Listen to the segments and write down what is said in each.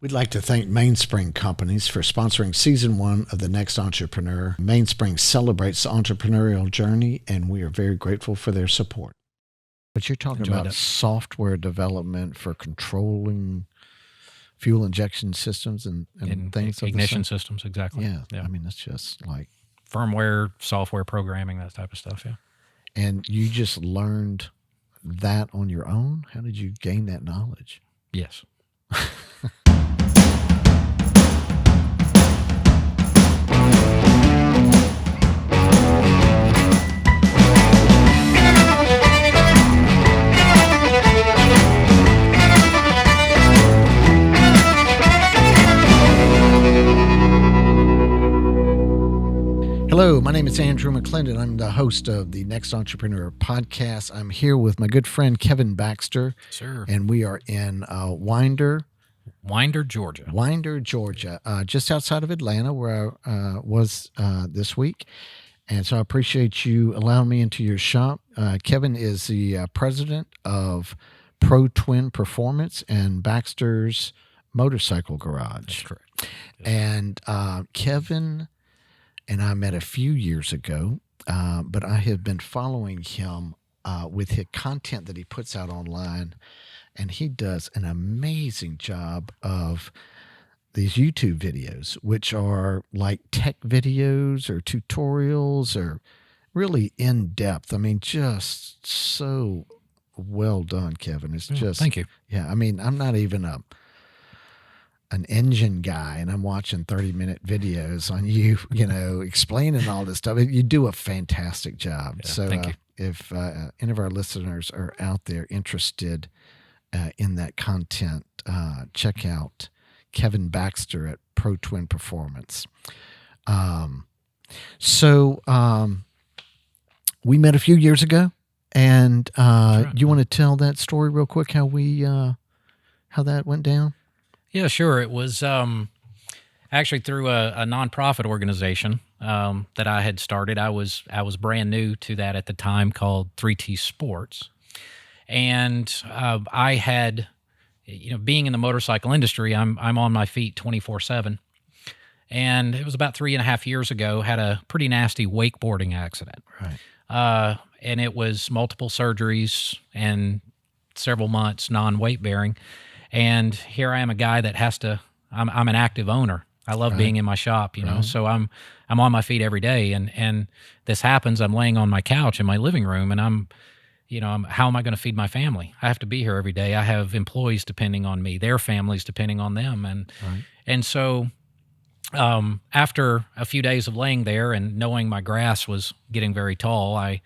We'd like to thank Mainspring Companies for sponsoring Season 1 of The Next Entrepreneur. Mainspring celebrates the entrepreneurial journey, and we are very grateful for their support. But you're talking about software development for controlling fuel injection systems and things. Ignition systems, exactly. Yeah. I mean, it's just like firmware, software programming, that type of stuff, yeah. And you just learned that on your own? How did you gain that knowledge? Yes. Hello, my name is Andrew McClendon. I'm the host of the Next Entrepreneur podcast. I'm here with my good friend Kevin Baxter. Sir. And we are in Winder, Georgia, just outside of Atlanta, where I was this week. And so I appreciate you allowing me into your shop. Kevin is the president of Pro Twin Performance and Baxter's Motorcycle Garage. That's correct. Yes. And Kevin and I met a few years ago, but I have been following him with his content that he puts out online, and he does an amazing job of these YouTube videos, which are like tech videos or tutorials or really in-depth. I mean, just so well done, Kevin. It's just... Thank you. Yeah, I mean, I'm not even an engine guy, and I'm watching 30-minute videos on you, explaining all this stuff. You do a fantastic job. Yeah, so thank you. If any of our listeners are out there interested in that content, check out Kevin Baxter at Pro Twin Performance. So we met a few years ago, and right. You want to tell that story real quick, how that went down? Yeah, sure. It was actually through a nonprofit organization that I had started. I was brand new to that at the time, called 3T Sports, and I had, being in the motorcycle industry, I'm on my feet 24/7, and it was about 3.5 years ago. Had a pretty nasty wakeboarding accident, right? And it was multiple surgeries and several months non-weight bearing. And here I am, a guy that has to. I'm an active owner. I love being in my shop, So I'm on my feet every day. And this happens. I'm laying on my couch in my living room, and how am I going to feed my family? I have to be here every day. I have employees depending on me, their families depending on them, and so after a few days of laying there and knowing my grass was getting very tall, I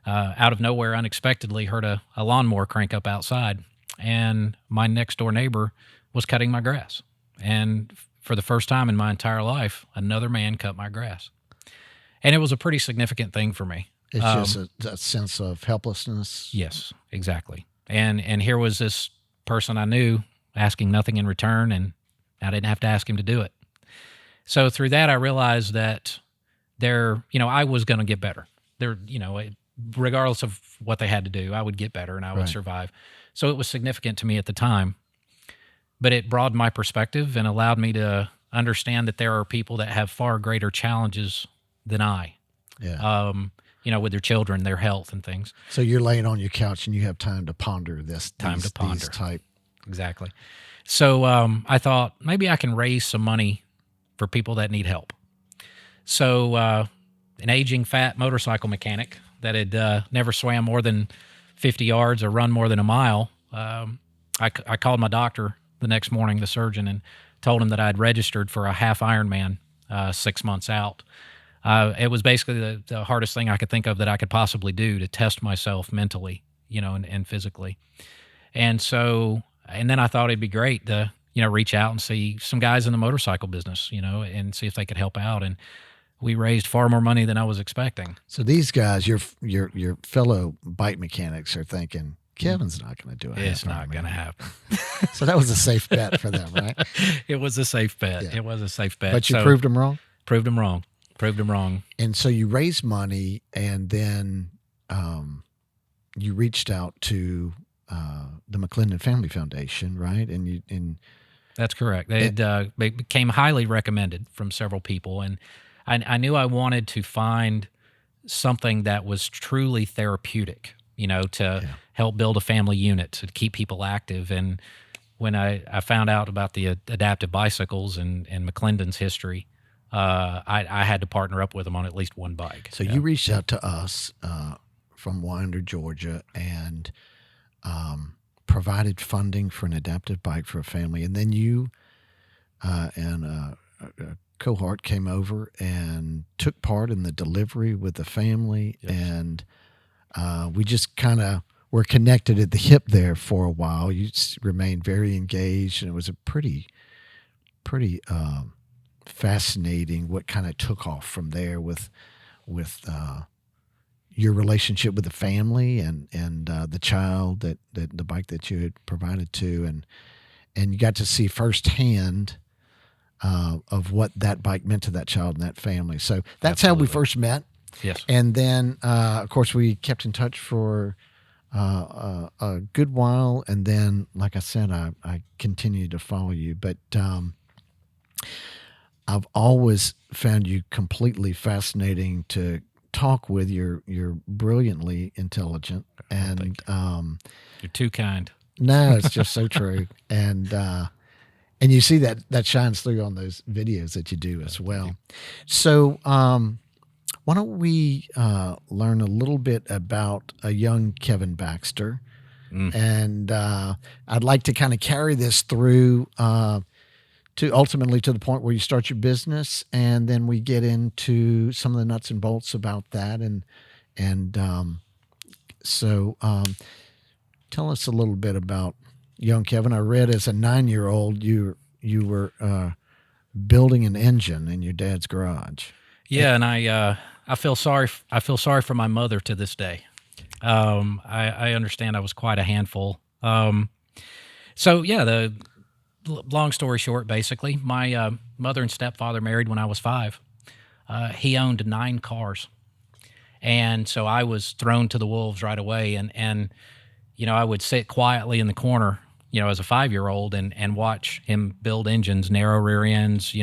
out of nowhere unexpectedly heard a lawnmower crank up outside. And my next door neighbor was cutting my grass. And for the first time in my entire life, another man cut my grass. And it was a pretty significant thing for me. It's just a sense of helplessness. Yes, exactly. And here was this person I knew asking nothing in return, and I didn't have to ask him to do it. So through that, I realized that I was going to get better. Regardless of what they had to do, I would get better and I would survive. So it was significant to me at the time, but it broadened my perspective and allowed me to understand that there are people that have far greater challenges than I, with their children, their health and things. So you're laying on your couch and you have time to ponder this. Exactly. So I thought maybe I can raise some money for people that need help. So an aging fat motorcycle mechanic that had never swam more than 50 yards or run more than a mile, I called my doctor the next morning, the surgeon, and told him that I had registered for a half Ironman 6 months out. It was basically the hardest thing I could think of that I could possibly do to test myself mentally, and physically. And then I thought it'd be great to, reach out and see some guys in the motorcycle business, and see if they could help out. And we raised far more money than I was expecting. So these guys, your fellow bike mechanics, are thinking, Kevin's not going to do it. It's not going to happen. So that was a safe bet for them, right? It was a safe bet. Yeah. It was a safe bet. But you proved them wrong? Proved them wrong. And so you raised money, and then you reached out to the McClendon Family Foundation, right? And That's correct. It became highly recommended from several people, and I knew I wanted to find something that was truly therapeutic, to help build a family unit, to keep people active. And when I found out about the adaptive bicycles and McClendon's history, I had to partner up with them on at least one bike. So you reached out to us from Winder, Georgia, and provided funding for an adaptive bike for a family. And then you and a cohort came over and took part in the delivery with the family. Yes. And we just kind of were connected at the hip there for a while. You remained very engaged, and it was a pretty fascinating what kind of took off from there with your relationship with the family and the child that the bike that you had provided to, and you got to see firsthand of what that bike meant to that child and that family. So that's Absolutely. How we first met. Yes. And then, of course, we kept in touch for a good while. And then, like I said, I continued to follow you. But I've always found you completely fascinating to talk with. You're brilliantly intelligent. And you're too kind. No, it's just so true. And you see that shines through on those videos that you do as well. So why don't we learn a little bit about a young Kevin Baxter? And I'd like to kind of carry this through to ultimately to the point where you start your business, and then we get into some of the nuts and bolts about that. So tell us a little bit about young Kevin. I read as a 9-year-old you were building an engine in your dad's garage. Yeah, and I feel sorry for my mother to this day. I understand I was quite a handful. So yeah, the long story short, basically, my mother and stepfather married when I was 5. He owned 9 cars, and so I was thrown to the wolves right away. And I would sit quietly in the corner, as a 5-year-old and watch him build engines, narrow rear ends,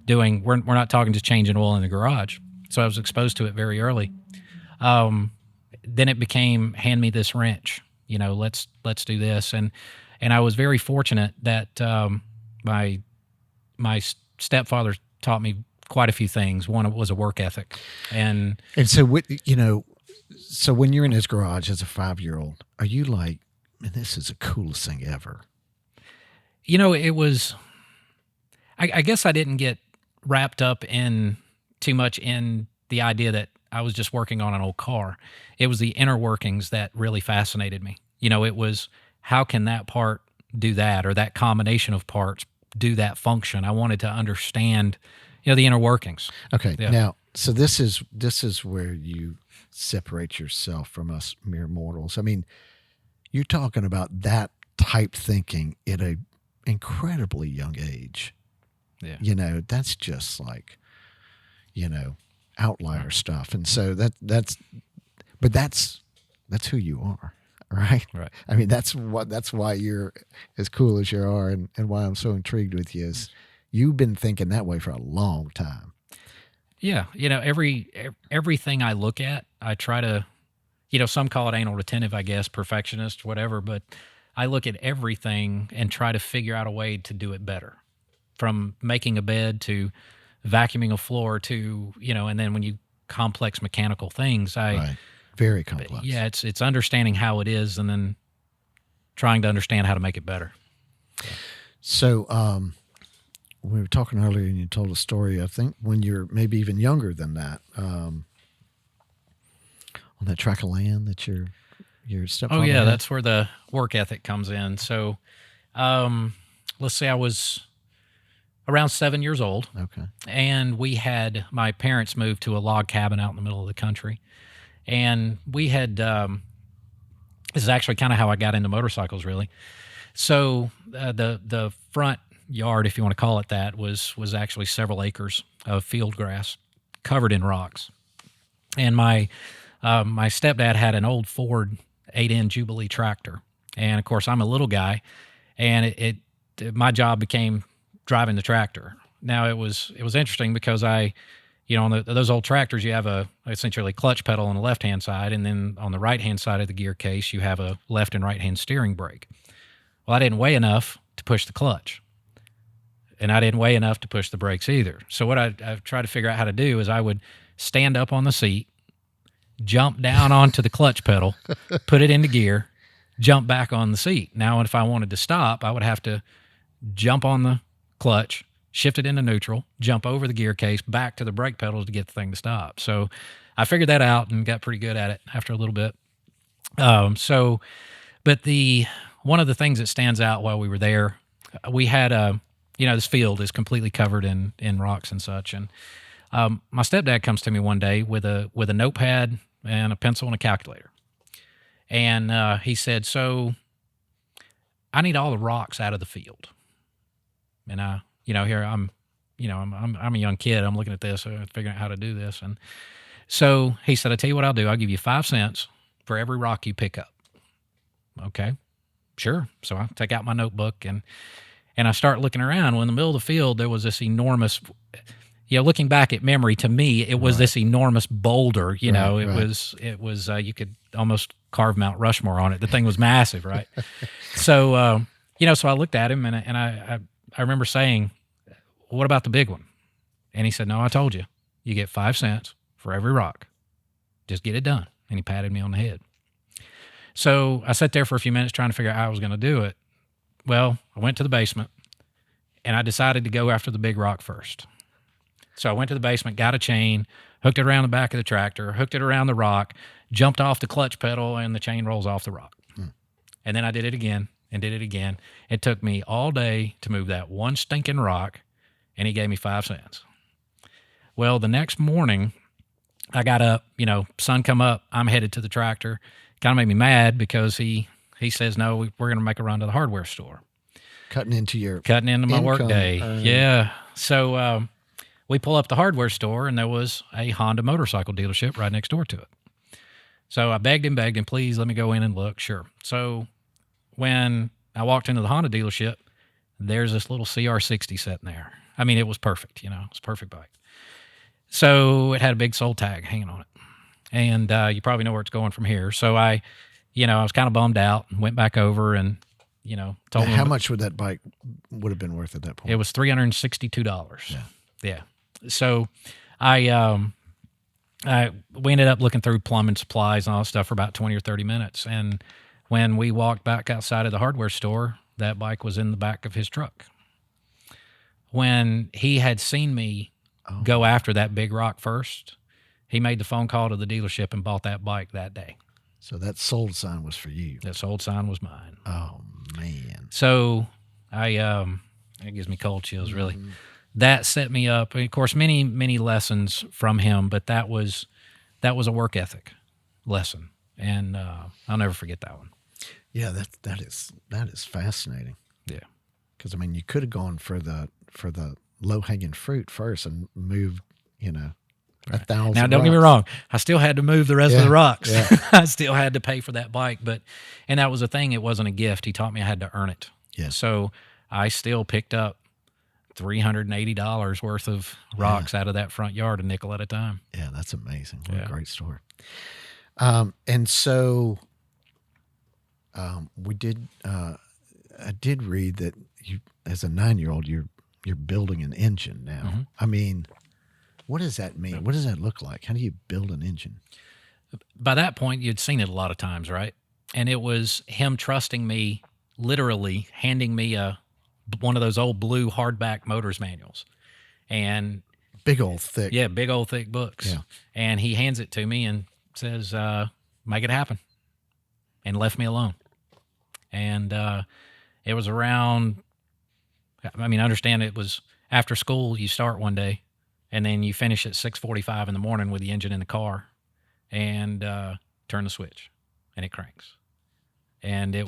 doing, we're not talking just changing oil in the garage. So I was exposed to it very early. Then it became, hand me this wrench, let's do this. And I was very fortunate that my stepfather taught me quite a few things. One was a work ethic. And so, so when you're in his garage as a 5-year-old, are you like, man, this is the coolest thing ever? It was, I guess I didn't get wrapped up in too much in the idea that I was just working on an old car. It was the inner workings that really fascinated me. It was, how can that part do that, or that combination of parts do that function? I wanted to understand, the inner workings. Okay. Yeah. Now, so this is where you separate yourself from us mere mortals. I mean, you're talking about that type thinking at a incredibly young age. Yeah. That's just like, outlier stuff. And so that's who you are. Right. I mean, that's why you're as cool as you are, and why I'm so intrigued with you is you've been thinking that way for a long time. Yeah. Everything I look at, I try to, some call it anal retentive, I guess, perfectionist, whatever, but I look at everything and try to figure out a way to do it better, from making a bed to vacuuming a floor to, and then when you complex mechanical things, Right. Very complex. Yeah, it's understanding how it is and then trying to understand how to make it better. So we were talking earlier, and you told a story, I think, when you're maybe even younger than that, on that tract of land that your stepfather had. had. That's where the work ethic comes in. So let's say I was around 7 years old. Okay. And my parents moved to a log cabin out in the middle of the country. And we had, this is actually kind of how I got into motorcycles, really. So the front yard, if you want to call it that, was actually several acres of field grass covered in rocks. And my stepdad had an old Ford 8N Jubilee tractor. And of course, I'm a little guy, and my job became driving the tractor. Now it was interesting because on those old tractors, you have a essentially clutch pedal on the left-hand side, and then on the right-hand side of the gear case, you have a left and right-hand steering brake. Well, I didn't weigh enough to push the clutch, and I didn't weigh enough to push the brakes either. So what I tried to figure out how to do is I would stand up on the seat, jump down onto the clutch pedal, put it into gear, jump back on the seat. Now, if I wanted to stop, I would have to jump on the clutch, shift it into neutral, jump over the gear case, back to the brake pedals to get the thing to stop. So I figured that out and got pretty good at it after a little bit. But one of the things that stands out while we were there, we had this field is completely covered in rocks and such. And my stepdad comes to me one day with a notepad and a pencil and a calculator. And he said, "So I need all the rocks out of the field." And here I'm a young kid. I'm looking at this, figuring out how to do this. And so he said, "I tell you what I'll do. I'll give you 5 cents for every rock you pick up." Okay, sure. So I take out my notebook and I start looking around. Well, in the middle of the field, there was this enormous, looking back at memory, to me, it was this enormous boulder. It was you could almost carve Mount Rushmore on it. The thing was massive, right? So, so I looked at him and I remember saying, "What about the big one?" And he said, "No, I told you. You get 5 cents for every rock. Just get it done." And he patted me on the head. So I sat there for a few minutes trying to figure out how I was going to do it. Well, I went to the basement and I decided to go after the big rock first. So I went to the basement, got a chain, hooked it around the back of the tractor, hooked it around the rock, jumped off the clutch pedal, and the chain rolls off the rock. And then I did it again and did it again. It took me all day to move that one stinking rock, and he gave me 5 cents. Well, the next morning, I got up, sun come up, I'm headed to the tractor. Kind of made me mad because he says, "No, we're going to make a run to the hardware store." Cutting into my work day. Yeah. So we pull up the hardware store, and there was a Honda motorcycle dealership right next door to it. So I begged him, "Please let me go in and look." Sure. So when I walked into the Honda dealership, there's this little CR60 sitting there. I mean, it was perfect. It was a perfect bike. So it had a big sold tag hanging on it. And you probably know where it's going from here. So I was kind of bummed out and went back over and, told him. How much would that bike would have been worth at that point? It was $362. Yeah. So we ended up looking through plumbing supplies and all that stuff for about 20 or 30 minutes. And when we walked back outside of the hardware store, that bike was in the back of his truck. When he had seen me go after that big rock first, he made the phone call to the dealership and bought that bike that day. So that sold sign was for you. That sold sign was mine. Oh, man. So it gives me cold chills, really. Mm-hmm. That set me up. Of course, many, many lessons from him, but that was a work ethic lesson. And I'll never forget that one. Yeah, that is fascinating. Yeah. Because, you could have gone for the low-hanging fruit first and moved, 1,000 Now, don't get me wrong. I still had to move the rest of the rocks. Yeah. I still had to pay for that bike. And that was the thing. It wasn't a gift. He taught me I had to earn it. Yeah. So I still picked up $380 worth of rocks out of that front yard, a nickel at a time. Yeah, that's amazing. What a great story. And so we did. I did read that you, as a 9-year-old, you're building an engine now. Mm-hmm. What does that mean? What does that look like? How do you build an engine? By that point, you'd seen it a lot of times, right? And it was him trusting me, literally handing me one of those old blue hardback Motors manuals. And big old thick. Yeah, big old thick books. Yeah. And he hands it to me and says, "Make it happen." And left me alone. And it was around, understand it was after school, you start one day. And then you finish at 6:45 in the morning with the engine in the car and turn the switch and it cranks. And he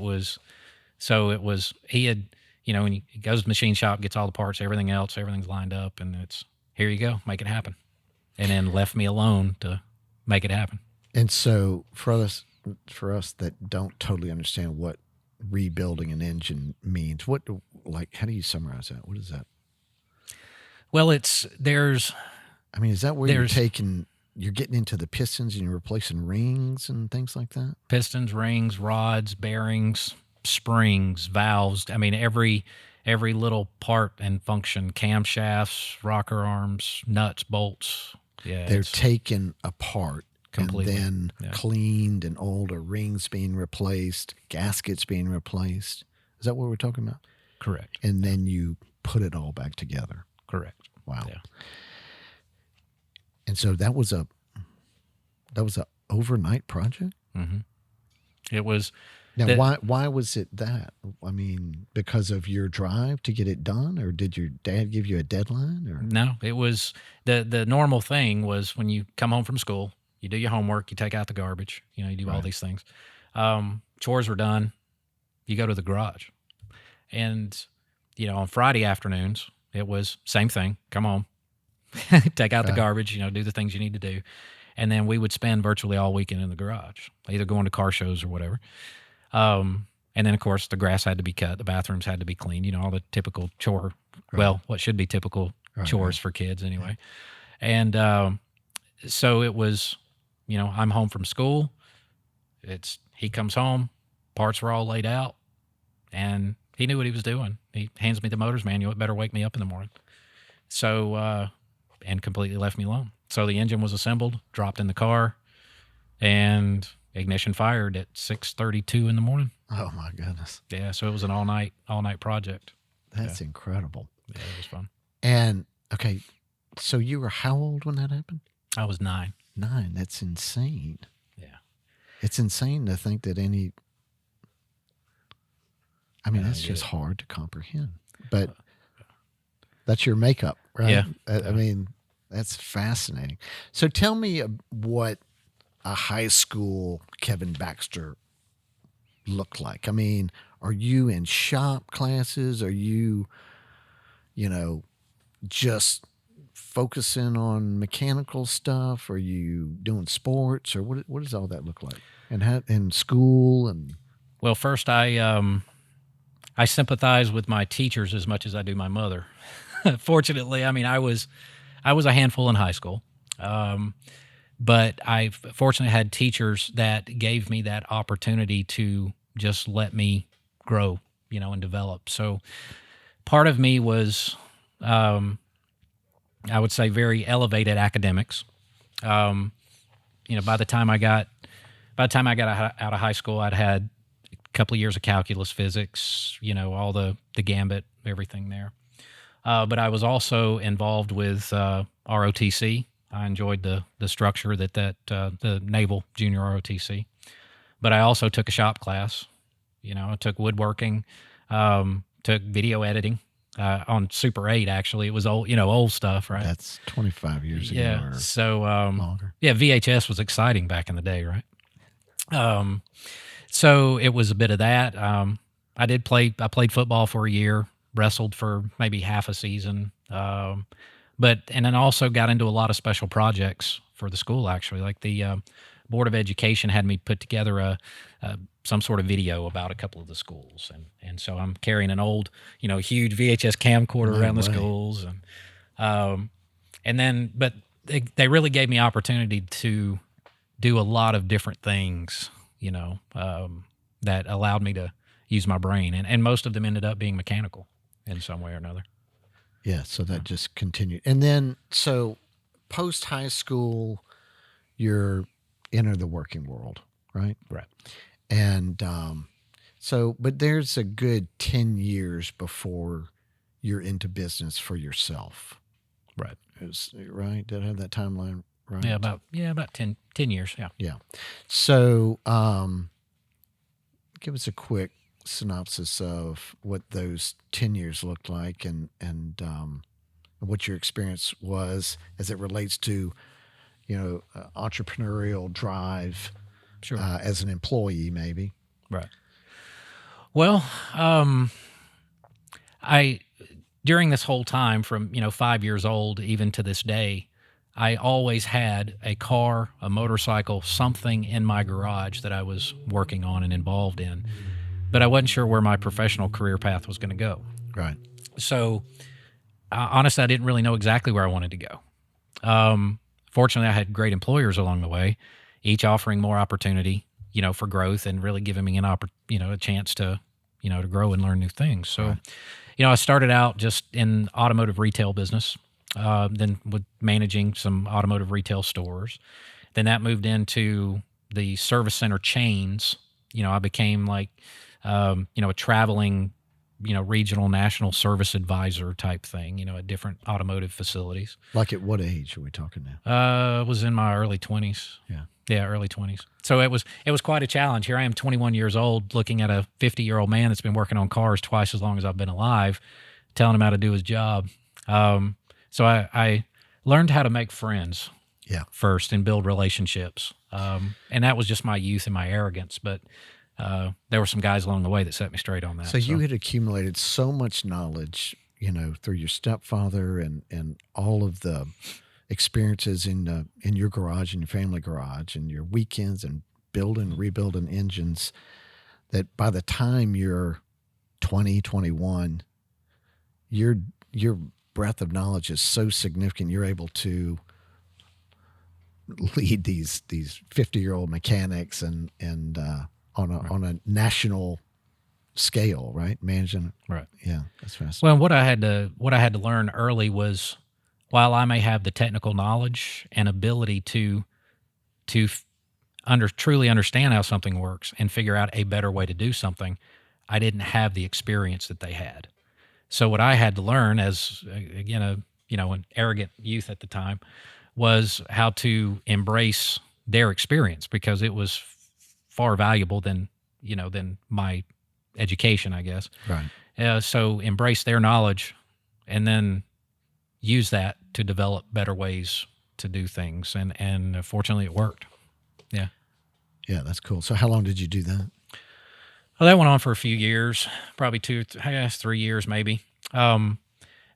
had, when he goes to the machine shop, gets all the parts, everything's lined up, and it's, here you go, make it happen. And then left me alone to make it happen. And so for us that don't totally understand what rebuilding an engine means. What, like, how do you summarize that? What is that? Well, I mean, is that where you're getting into the pistons and you're replacing rings and things like that? Pistons, rings, rods, bearings, springs, valves. I mean, every little part and function, camshafts, rocker arms, nuts, bolts. Yeah, they're taken apart completely, and then cleaned and oiled, or rings being replaced, gaskets being replaced. Is that what we're talking about? Correct. And then you put it all back together. Correct. Wow. Yeah. And so that was a overnight project. Mm-hmm. It was. Now, why was it that? I mean, because of your drive to get it done, or did your dad give you a deadline? Or no, it was the normal thing was when you come home from school, you do your homework, you take out the garbage, you do all these things. Chores were done, you go to the garage, and on Friday afternoons it was same thing. Come home, take out the garbage, do the things you need to do, and then we would spend virtually all weekend in the garage, either going to car shows or whatever. And then, of course, the grass had to be cut. The bathrooms had to be cleaned, all the typical chore, well, what should be typical chores for kids anyway. And so it was, I'm home from school. He comes home, parts were all laid out, and he knew what he was doing. He hands me the motor's manual. It better wake me up in the morning. So, and completely left me alone. So the engine was assembled, dropped in the car, and ignition fired at 6:32 in the morning. Oh my goodness! Yeah, so it was an all night project. That's incredible. Yeah, it was fun. And okay, so you were how old when that happened? I was 9. 9. That's insane. Yeah, it's insane to think that any. I mean, that's just hard to comprehend. But that's your makeup, right? Yeah. I mean, that's fascinating. So tell me what a high school Kevin Baxter looked like. I mean, are you in shop classes? Are you, just focusing on mechanical stuff? Are you doing sports, or what does all that look like? And how in school and? Well, first I sympathize with my teachers as much as I do my mother. Fortunately, I mean, I was a handful in high school. But I fortunately had teachers that gave me that opportunity to just let me grow, and develop. So part of me was, I would say, very elevated academics. By the time I got out of high school, I'd had a couple of years of calculus, physics, all the gambit, everything there. But I was also involved with ROTC. I enjoyed the structure that the Naval Junior ROTC, but I also took a shop class. I took woodworking, took video editing on Super 8. Actually, it was old stuff, right? That's 25 years ago. Yeah. So longer. Yeah, VHS was exciting back in the day, right? So it was a bit of that. I played football for a year, wrestled for maybe half a season. And then also got into a lot of special projects for the school, actually. Like the Board of Education had me put together some sort of video about a couple of the schools. And so I'm carrying an old, huge VHS camcorder around the schools. But they really gave me opportunity to do a lot of different things, that allowed me to use my brain. And most of them ended up being mechanical in some way or another. Yeah, so that just continued. And then, so post high school, you're enter the working world, right? Right. And but there's a good 10 years before you're into business for yourself. Right. Right? Did I have that timeline right? Yeah, about 10 years, yeah. Yeah. So give us a quick synopsis of what those 10 years looked like and what your experience was as it relates to entrepreneurial drive. Sure. As an employee, maybe. Right. Well, during this whole time from 5 years old even to this day, I always had a car, a motorcycle, something in my garage that I was working on and involved in. but I wasn't sure where my professional career path was going to go. Right. So honestly, I didn't really know exactly where I wanted to go. Fortunately, I had great employers along the way, each offering more opportunity, for growth and really giving me a chance to, to grow and learn new things. So, Right. I started out just in automotive retail business, then with managing some automotive retail stores. Then that moved into the service center chains. I became like, a traveling, regional national service advisor type thing, at different automotive facilities. Like at what age are we talking now? I was in my early 20s. Yeah. Yeah, early 20s. So it was quite a challenge. Here I am, 21 years old, looking at a 50-year-old man that's been working on cars twice as long as I've been alive, telling him how to do his job. So I learned how to make friends first and build relationships. And that was just my youth and my arrogance. But there were some guys along the way that set me straight on that. So you had accumulated so much knowledge, through your stepfather and all of the experiences in your garage, in your family garage, and your weekends and building, rebuilding engines, that by the time you're 20, 21, your breadth of knowledge is so significant. You're able to lead these 50-year-old mechanics and on a national scale, right? Managing, right? Yeah, that's fascinating. Well, what I had to learn early was, while I may have the technical knowledge and ability to truly understand how something works and figure out a better way to do something, I didn't have the experience that they had. So what I had to learn as, again, an arrogant youth at the time, was how to embrace their experience, because it was far valuable than my education, I guess. Right. So embrace their knowledge and then use that to develop better ways to do things. And fortunately it worked. Yeah. Yeah, that's cool. So how long did you do that? Well, that went on for a few years, probably 3 years maybe.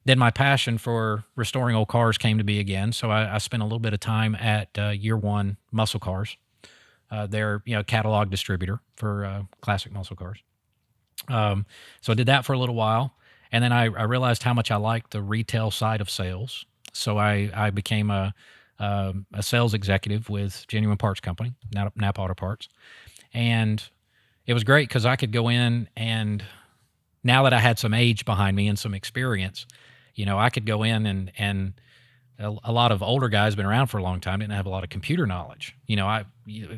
Then my passion for restoring old cars came to be again. So I spent a little bit of time at Year One Muscle Cars. They're a catalog distributor for classic muscle cars. So I did that for a little while, and then I realized how much I liked the retail side of sales. So I became a sales executive with Genuine Parts Company, Napa Auto Parts, and it was great because I could go in, and now that I had some age behind me and some experience, I could go in and a lot of older guys been around for a long time, didn't have a lot of computer knowledge.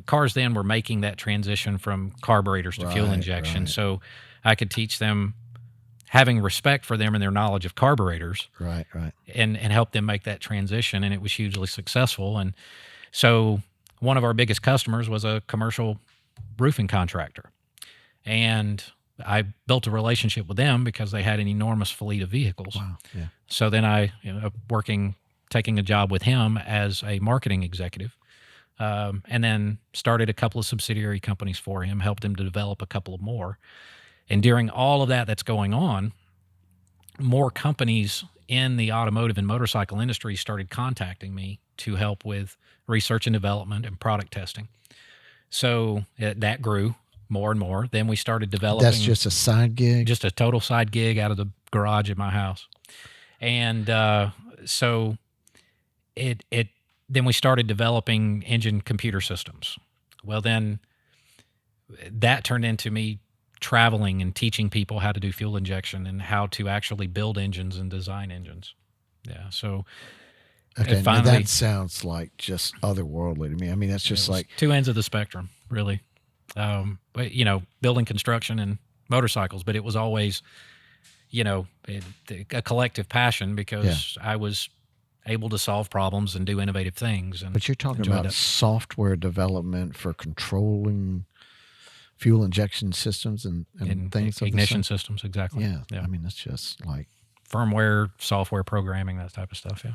Cars then were making that transition from carburetors to fuel injection. Right. So I could teach them, having respect for them and their knowledge of carburetors, right, and help them make that transition. And it was hugely successful. And so one of our biggest customers was a commercial roofing contractor. And I built a relationship with them because they had an enormous fleet of vehicles. Wow. Yeah. So then I, taking a job with him as a marketing executive, and then started a couple of subsidiary companies for him, helped him to develop a couple of more. And during all of that's going on, more companies in the automotive and motorcycle industry started contacting me to help with research and development and product testing. So that grew more and more. Then we started developing. That's just a side gig? Just a total side gig out of the garage at my house. And so then we started developing engine computer systems. Well, then that turned into me traveling and teaching people how to do fuel injection and how to actually build engines and design engines. Yeah. So okay, finally, now that sounds like just otherworldly to me. I mean, that's just like two ends of the spectrum, really. But, building construction and motorcycles, but it was always, a collective passion because I was able to solve problems and do innovative things. But you're talking about software development for controlling fuel injection systems and things. Ignition systems, exactly. Yeah. I mean, that's just like firmware, software programming, that type of stuff, yeah.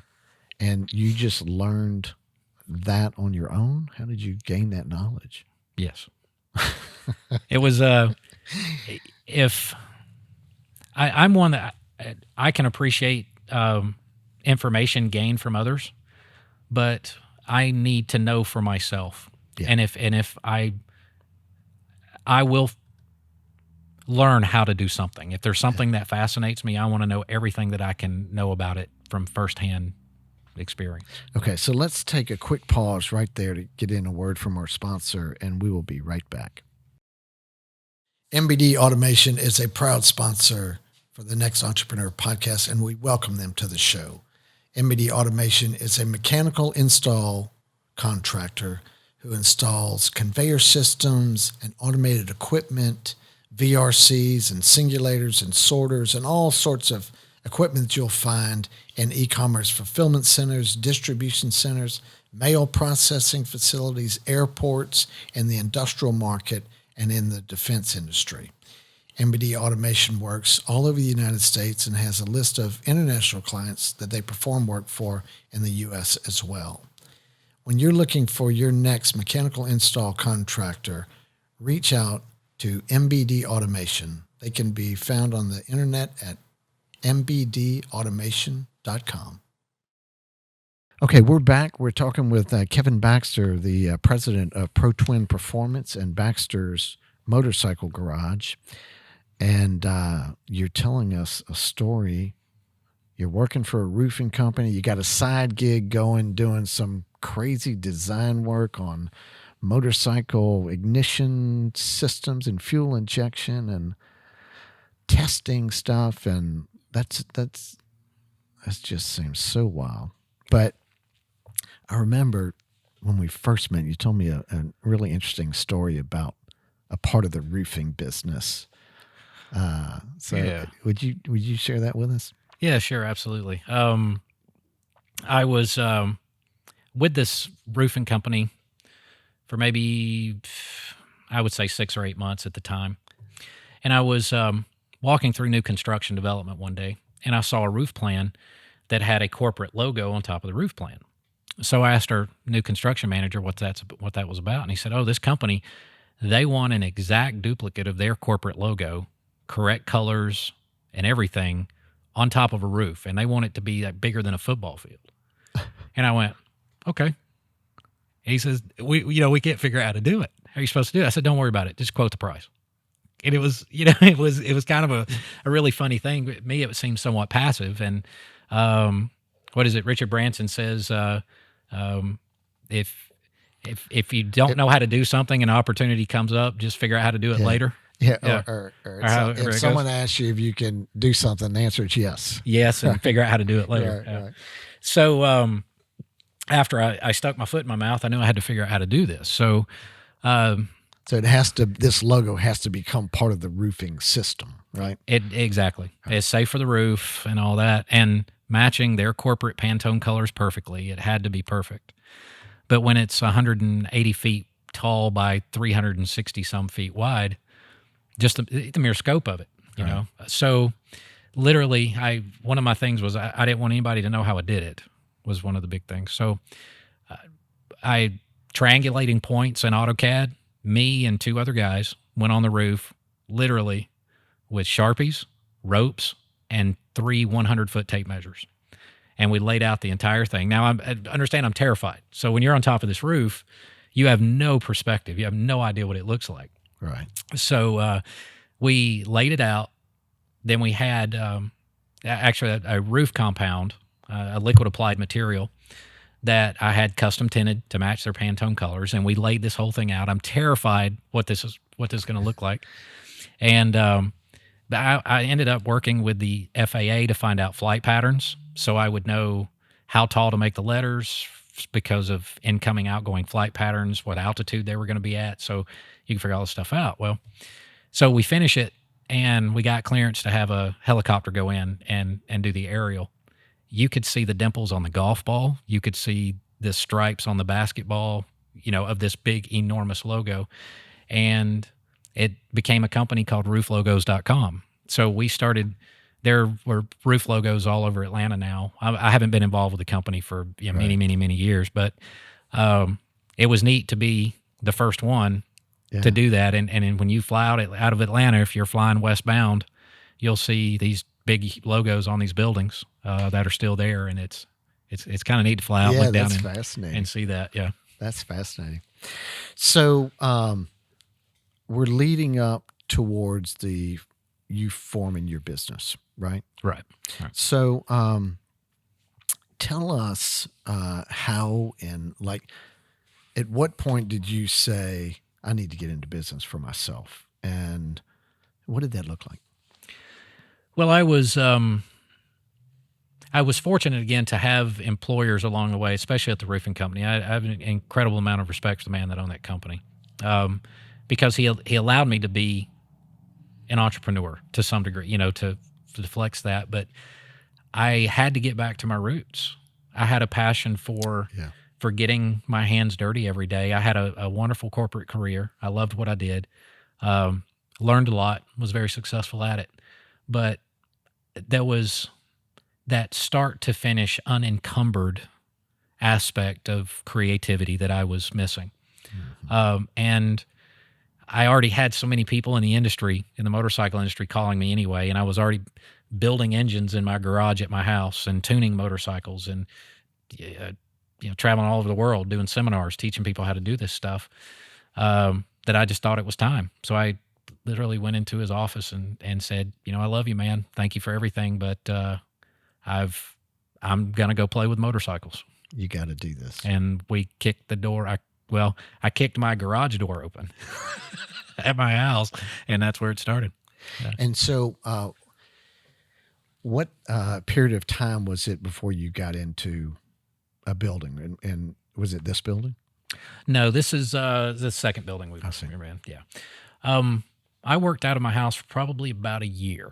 And you just learned that on your own? How did you gain that knowledge? Yes. It was, if I'm one that I can appreciate information gained from others, but I need to know for myself. Yeah. And if I will learn how to do something. If there's something that fascinates me, I want to know everything that I can know about it from firsthand experience. Okay, so let's take a quick pause right there to get in a word from our sponsor, and we will be right back. MBD Automation is a proud sponsor for the Next Entrepreneur podcast, and we welcome them to the show. MBD Automation is a mechanical install contractor who installs conveyor systems and automated equipment, VRCs and singulators and sorters and all sorts of equipment that you'll find in e-commerce fulfillment centers, distribution centers, mail processing facilities, airports, and the industrial market and in the defense industry. MBD Automation works all over the United States and has a list of international clients that they perform work for in the U.S. as well. When you're looking for your next mechanical install contractor, reach out to MBD Automation. They can be found on the internet at mbdautomation.com. Okay, we're back. We're talking with Kevin Baxter, the president of Pro Twin Performance and Baxter's Motorcycle Garage. And you're telling us a story. You're working for a roofing company. You got a side gig going, doing some crazy design work on motorcycle ignition systems and fuel injection and testing stuff. And that just seems so wild. But I remember when we first met, you told me a really interesting story about a part of the roofing business. Would you share that with us? Yeah, sure. Absolutely. I was with this roofing company for maybe, I would say 6 or 8 months at the time. And I was walking through new construction development one day, and I saw a roof plan that had a corporate logo on top of the roof plan. So I asked our new construction manager what that was about. And he said, oh, this company, they want an exact duplicate of their corporate logo, correct colors and everything on top of a roof. And they want it to be like bigger than a football field. And I went, okay. And he says, we can't figure out how to do it. How are you supposed to do it? I said, don't worry about it. Just quote the price. And it was, it was kind of a really funny thing. But me, it seemed somewhat passive. And what is it? Richard Branson says, if you don't know how to do something and an opportunity comes up, just figure out how to do it later. Yeah. Or if someone asks you if you can do something, the answer is yes. Yes, and figure out how to do it later. Right. So after I stuck my foot in my mouth, I knew I had to figure out how to do this. So this logo has to become part of the roofing system, right? Exactly. Right. It's safe for the roof and all that, and matching their corporate Pantone colors perfectly. It had to be perfect. But when it's 180 feet tall by 360 some feet wide, just the mere scope of it, you know? So literally one of my things was I didn't want anybody to know how I did it, was one of the big things. So I triangulating points in AutoCAD, me and 2 other guys went on the roof literally with Sharpies, ropes, and 3 100-foot tape measures. And we laid out the entire thing. Now, I understand I'm terrified. So when you're on top of this roof, you have no perspective. You have no idea what it looks like. Right. So we laid it out. Then we had actually a roof compound, a liquid applied material that I had custom tinted to match their Pantone colors. And we laid this whole thing out. I'm terrified what this is going to look like. And I ended up working with the FAA to find out flight patterns, so I would know how tall to make the letters because of incoming, outgoing flight patterns, what altitude they were going to be at, so you can figure all this stuff out. Well, so we finish it, and we got clearance to have a helicopter go in and do the aerial. You could see the dimples on the golf ball. You could see the stripes on the basketball, of this big, enormous logo. And it became a company called rooflogos.com. So we started, there were roof logos all over Atlanta now. I haven't been involved with the company for many, many, many years, but it was neat to be the first one to do that. And when you fly out of Atlanta, if you're flying westbound, you'll see these big logos on these buildings that are still there. And it's kind of neat to fly out and look down and see that. Yeah. That's fascinating. So we're leading up towards you forming your business, right? Right. So, tell us how and at what point did you say, I need to get into business for myself? And what did that look like? Well, I was fortunate again to have employers along the way, especially at the roofing company. I have an incredible amount of respect for the man that owned that company, because he allowed me to be an entrepreneur to some degree, to flex that. But I had to get back to my roots. I had a passion for getting my hands dirty every day. I had a wonderful corporate career. I loved what I did. Learned a lot. Was very successful at it. But there was that start to finish unencumbered aspect of creativity that I was missing. And I already had so many people in the industry, in the motorcycle industry, calling me anyway, and I was already building engines in my garage at my house and tuning motorcycles and traveling all over the world doing seminars, teaching people how to do this stuff, that I just thought it was time. So I literally went into his office and said, I love you, man. Thank you for everything, but I'm going to go play with motorcycles. You got to do this. And we kicked the door. I kicked my garage door open at my house, and that's where it started. Yeah. And so, what period of time was it before you got into a building? And was it this building? No, this is the second building we've been in. Yeah. I worked out of my house for probably about a year,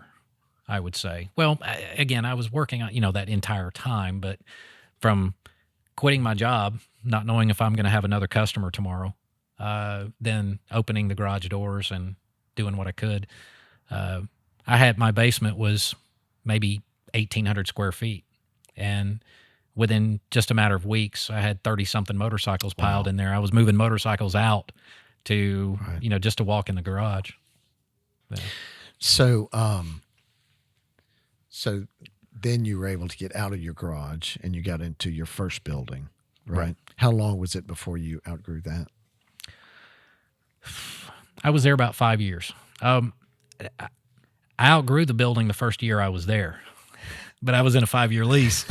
I would say. Well, again, I was working on, that entire time, but from quitting my job, not knowing if I'm going to have another customer tomorrow, then opening the garage doors and doing what I could. My basement was maybe 1,800 square feet. And within just a matter of weeks, I had 30-something motorcycles piled in there. I was moving motorcycles out to, just to walk in the garage. Yeah. So then you were able to get out of your garage and you got into your first building, right? How long was it before you outgrew that? I was there about 5 years. I outgrew the building the first year I was there, but I was in a 5-year lease.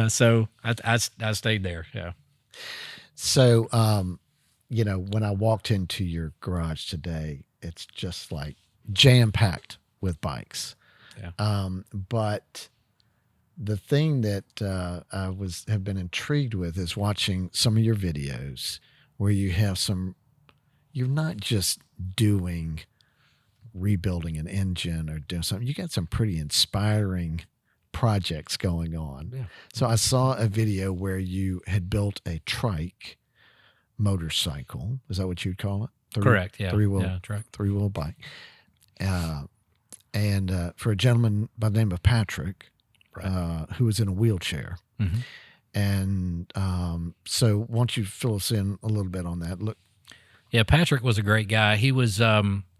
So I stayed there. Yeah. So, when I walked into your garage today, it's just like jam-packed with bikes. Yeah. But the thing that I have been intrigued with is watching some of your videos where you have you're not just rebuilding an engine or doing something. You got some pretty inspiring projects going on. Yeah. So I saw a video where you had built a trike motorcycle. Is that what you'd call it? Correct. Yeah. Three-wheel bike. And for a gentleman by the name of Patrick, who was in a wheelchair. Mm-hmm. And so why don't you fill us in a little bit on that? Look. Yeah, Patrick was a great guy. He was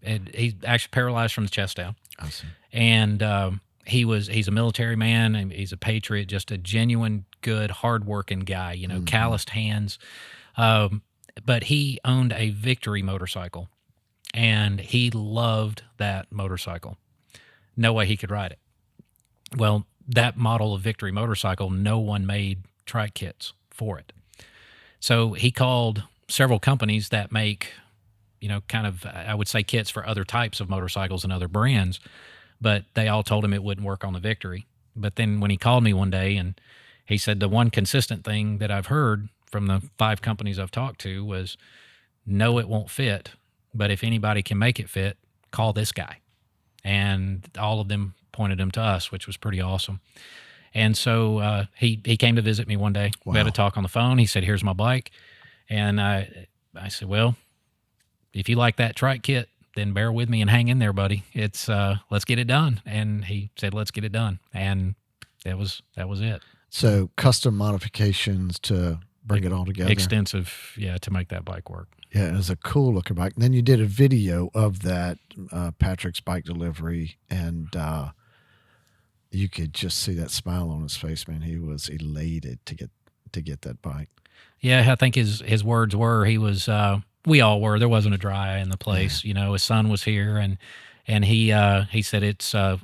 he's actually paralyzed from the chest down. I see. And he's a military man, and he's a patriot, just a genuine, good, hardworking guy, mm-hmm. calloused hands. But he owned a Victory motorcycle, and he loved that motorcycle. No way he could ride it. Well, that model of Victory motorcycle, no one made trike kits for it. So he called several companies that make, kind of, I would say, kits for other types of motorcycles and other brands, but they all told him it wouldn't work on the Victory. But then when he called me one day and he said the one consistent thing that I've heard from the 5 companies I've talked to was, no, it won't fit, but if anybody can make it fit, call this guy. And all of them pointed him to us, which was pretty awesome. And so he came to visit me one day. Wow. We had a talk on the phone. He said, here's my bike. And I said, well, if you like that trike kit, then bear with me and hang in there, buddy. It's let's get it done. And he said, let's get it done. And that was it. So custom modifications to bring it all together. Extensive, to make that bike work. Yeah, it was a cool looking bike. And then you did a video of that, Patrick's bike delivery, and you could just see that smile on his face, man. He was elated to get that bike. Yeah, I think his words were, he was we all were. There wasn't a dry eye in the place. You know, his son was here, and he said it's a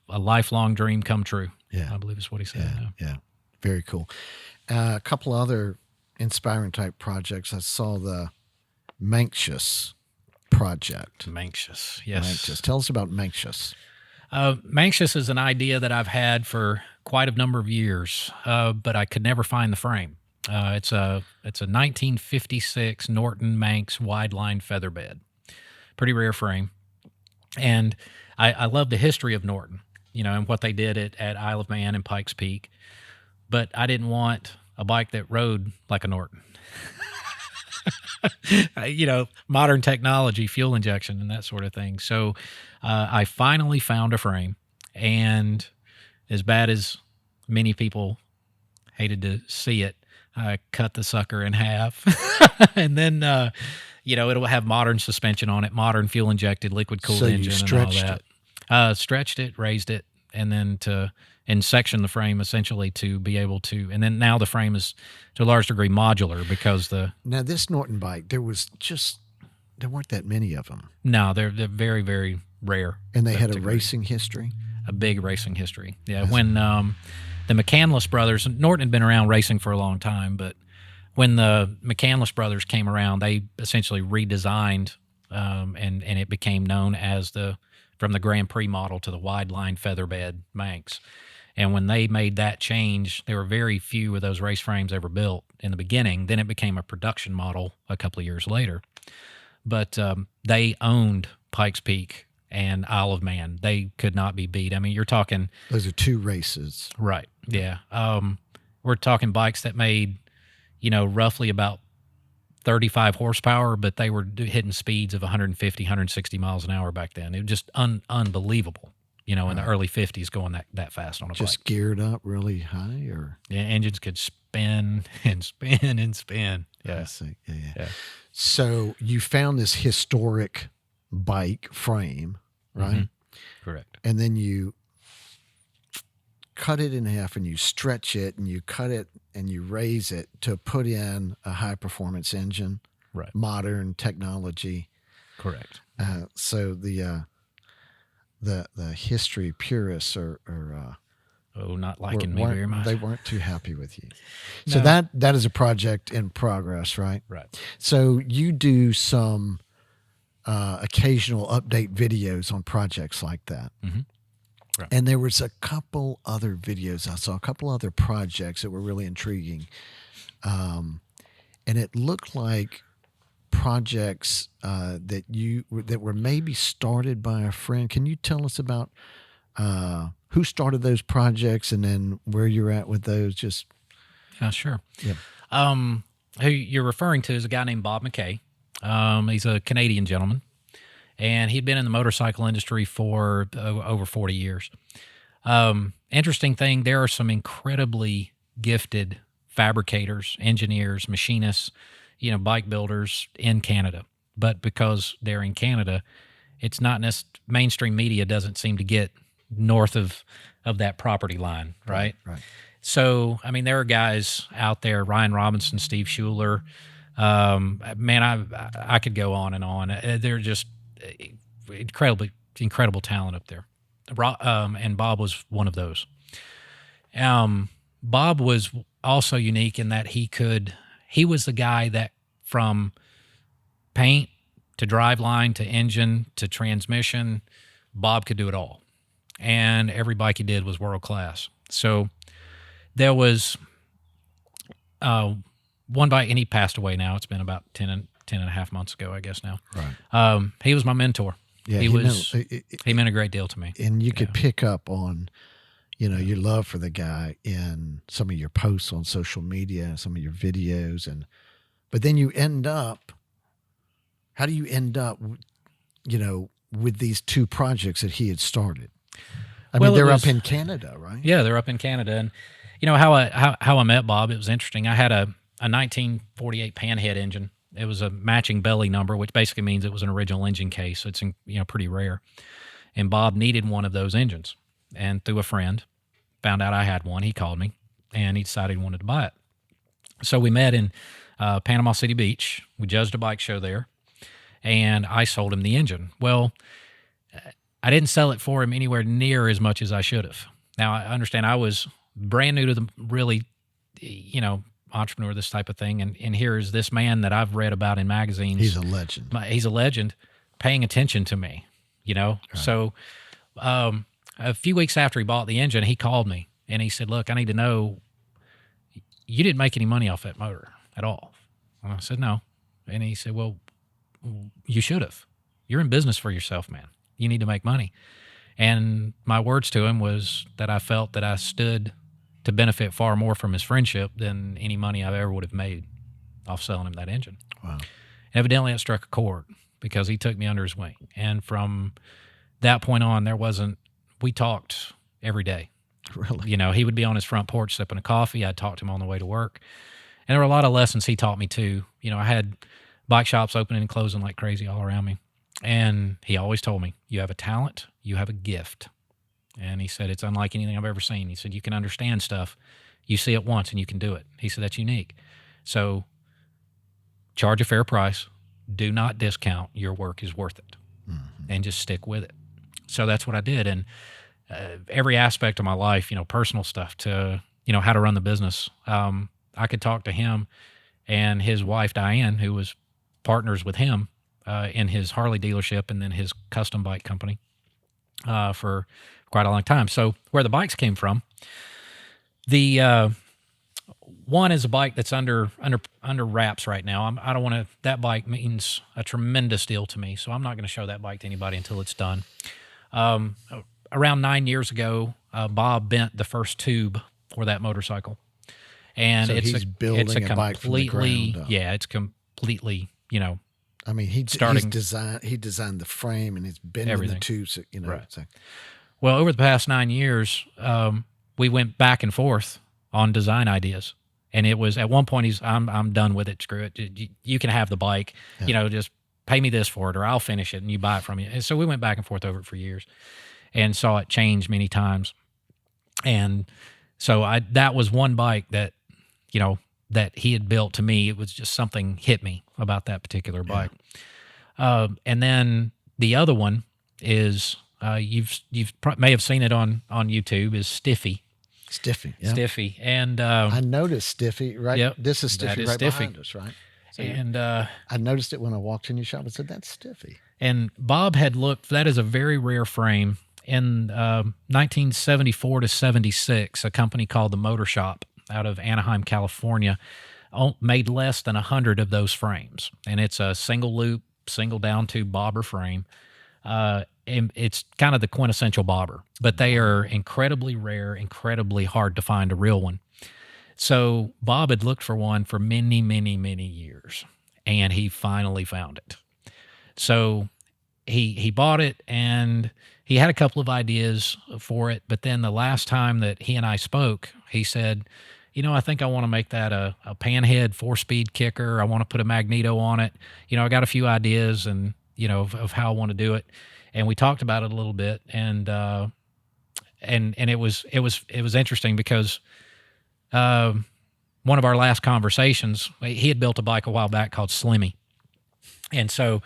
lifelong dream come true. Yeah. I believe is what he said. Yeah. Very cool. A couple other inspiring type projects. I saw the Manxious project. Manxious, yes. Manxious. Tell us about Manxious. Manxious is an idea that I've had for quite a number of years, but I could never find the frame. It's a 1956 Norton Manx wide line featherbed, pretty rare frame, and I love the history of Norton, you know, and what they did at Isle of Man and Pikes Peak, but I didn't want a bike that rode like a Norton. You know, modern technology, fuel injection, and that sort of thing. So I finally found a frame, and as bad as many people hated to see it, I cut the sucker in half. And then, you know, it'll have modern suspension on it, modern fuel injected liquid cooled engine and all that. Stretched it, raised it, and then and section the frame essentially to be able to, and then now the frame is to a large degree modular because Now this Norton bike, there weren't that many of them. No, they're very, very rare. And they had a racing history? A big racing history. Yeah, when the McCandless brothers, Norton had been around racing for a long time, but when the McCandless brothers came around, they essentially redesigned and it became known as from the Grand Prix model to the wide line featherbed Manx. And when they made that change, there were very few of those race frames ever built in the beginning. Then it became a production model a couple of years later. But they owned Pikes Peak and Isle of Man. They could not be beat. I mean, you're talking... Those are two races. Right, yeah. We're talking bikes that made, you know, roughly about 35 horsepower, but they were hitting speeds of 150, 160 miles an hour back then. It was just unbelievable. You know, in the early 50s going that fast on a bike. Just geared up really high? Or yeah, engines could spin and spin and spin. Yeah. I see. Yeah. So you found this historic bike frame, right? Mm-hmm. Correct. And then you cut it in half and you stretch it and you cut it and you raise it to put in a high-performance engine, right? Modern technology. Correct. So the history purists are not liking me very much. They weren't too happy with you. So that is a project in progress, right? Right. So you do some occasional update videos on projects like that. Mm-hmm. Right. And there was a couple other videos I saw, a couple other projects that were really intriguing. And it looked like projects that were maybe started by a friend. Can you tell us about who started those projects and then where you're at with those? Just sure. Yeah. Who you're referring to is a guy named Bob McKay. He's a Canadian gentleman, and he'd been in the motorcycle industry for over 40 years. Interesting thing, there are some incredibly gifted fabricators, engineers, machinists, you know, bike builders in Canada. But because they're in Canada, it's not mainstream media doesn't seem to get north of that property line, right? Right. So, I mean, there are guys out there, Ryan Robinson, Steve Schuler. Man, I could go on and on. They're just incredible talent up there. And Bob was one of those. Bob was also unique in that he was the guy that from paint to driveline to engine to transmission, Bob could do it all. And every bike he did was world class. So there was one bike, and he passed away now. It's been about 10 and a half months ago, I guess now. Right. He was my mentor. Yeah, he meant a great deal to me. And you could pick up on, you know, your love for the guy in some of your posts on social media, some of your videos, but then you end up. How do you end up, you know, with these two projects that he had started? I mean, they're up in Canada, right? Yeah, they're up in Canada, and you know how I met Bob. It was interesting. I had a 1948 Panhead engine. It was a matching belly number, which basically means it was an original engine case. So it's, you know, pretty rare. And Bob needed one of those engines, and through a friend, found out I had one. He called me, and he decided he wanted to buy it. So we met in Panama City Beach. We judged a bike show there, and I sold him the engine. Well, I didn't sell it for him anywhere near as much as I should have. Now, I understand I was brand new to the really, entrepreneur, this type of thing. And here is this man that I've read about in magazines. He's a legend. He's a legend paying attention to me, Right. So a few weeks after he bought the engine, he called me and he said, look, I need to know, you didn't make any money off that motor at all. And I said, no. And he said, well, you should have. You're in business for yourself, man. You need to make money. And my words to him was that I felt that I stood to benefit far more from his friendship than any money I ever would have made off selling him that engine. Wow. Evidently, it struck a chord because he took me under his wing. And from that point on, we talked every day. Really? He would be on his front porch sipping a coffee. I'd talk to him on the way to work. And there were a lot of lessons he taught me too. I had bike shops opening and closing like crazy all around me. And he always told me, you have a talent, you have a gift. And he said, it's unlike anything I've ever seen. He said, you can understand stuff. You see it once and you can do it. He said, that's unique. So charge a fair price. Do not discount. Your work is worth it. Mm-hmm. And just stick with it. So that's what I did. And every aspect of my life, personal stuff to, how to run the business. I could talk to him and his wife, Diane, who was partners with him in his Harley dealership and then his custom bike company for quite a long time. So where the bikes came from, the one is a bike that's under wraps right now. I don't want to. That bike means a tremendous deal to me, so I'm not going to show that bike to anybody until it's done. Around 9 years ago, Bob bent the first tube for that motorcycle, and so he's building a bike from the ground up. Yeah, it's completely. I mean, he designed the frame and he's bending everything. The tubes. Right. So. Well, over the past 9 years, we went back and forth on design ideas, and it was at one point I'm done with it. Screw it. You can have the bike. Yeah. Just pay me this for it, or I'll finish it and you buy it from me. And so we went back and forth over it for years, and saw it change many times. And so that was one bike that that he had built to me. It was just something hit me about that particular bike. Yeah. And then the other one is you may have seen it on YouTube, is Stiffy. Stiffy, yeah. Stiffy. And I noticed Stiffy, right? Yep, this is Stiffy right Stiffy. Behind us, right? So and I noticed it when I walked in your shop. I said, that's Stiffy. And Bob had looked, that is a very rare frame. In 1974 to 76, a company called the Motor Shop out of Anaheim, California, made less than 100 of those frames. And it's a single loop, single down tube bobber frame. And it's kind of the quintessential bobber, but they are incredibly rare, incredibly hard to find a real one. So Bob had looked for one for many, many, many years, and he finally found it. So he bought it, and he had a couple of ideas for it, but then the last time that he and I spoke, he said, I think I want to make that a panhead 4-speed kicker. I want to put a magneto on it. I got a few ideas and, of how I want to do it. And we talked about it a little bit, and it was interesting because one of our last conversations, he had built a bike a while back called Slimmy. And so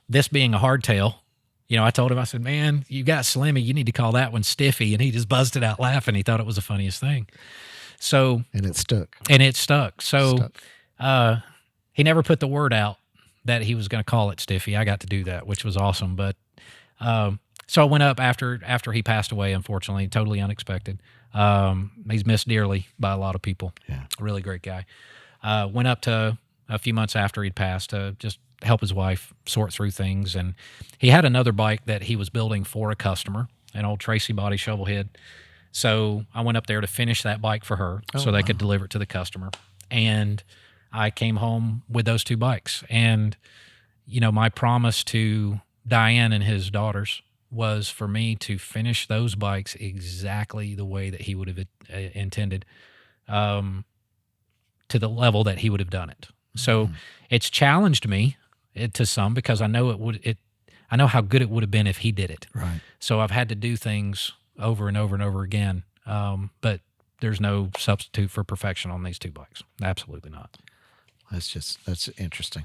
this being a hardtail, I told him, I said, man, you got Slimmy, you need to call that one Stiffy. And he just buzzed out laughing. He thought it was the funniest thing. So, and it stuck. So he never put the word out that he was going to call it Stiffy. I got to do that, which was awesome. But so I went up after he passed away, unfortunately, totally unexpected. He's missed dearly by a lot of people. Yeah. A really great guy. Went up to a few months after he'd passed to just help his wife sort through things. And he had another bike that he was building for a customer, an old Tracy body shovel head. So I went up there to finish that bike for her so they could deliver it to the customer. And I came home with those two bikes. And, my promise to Diane and his daughters was for me to finish those bikes exactly the way that he would have intended, to the level that he would have done it. So it's challenged me to some, because I know I know how good it would have been if he did it. Right. So I've had to do things over and over and over again. But there's no substitute for perfection on these two bikes. Absolutely not. That's interesting.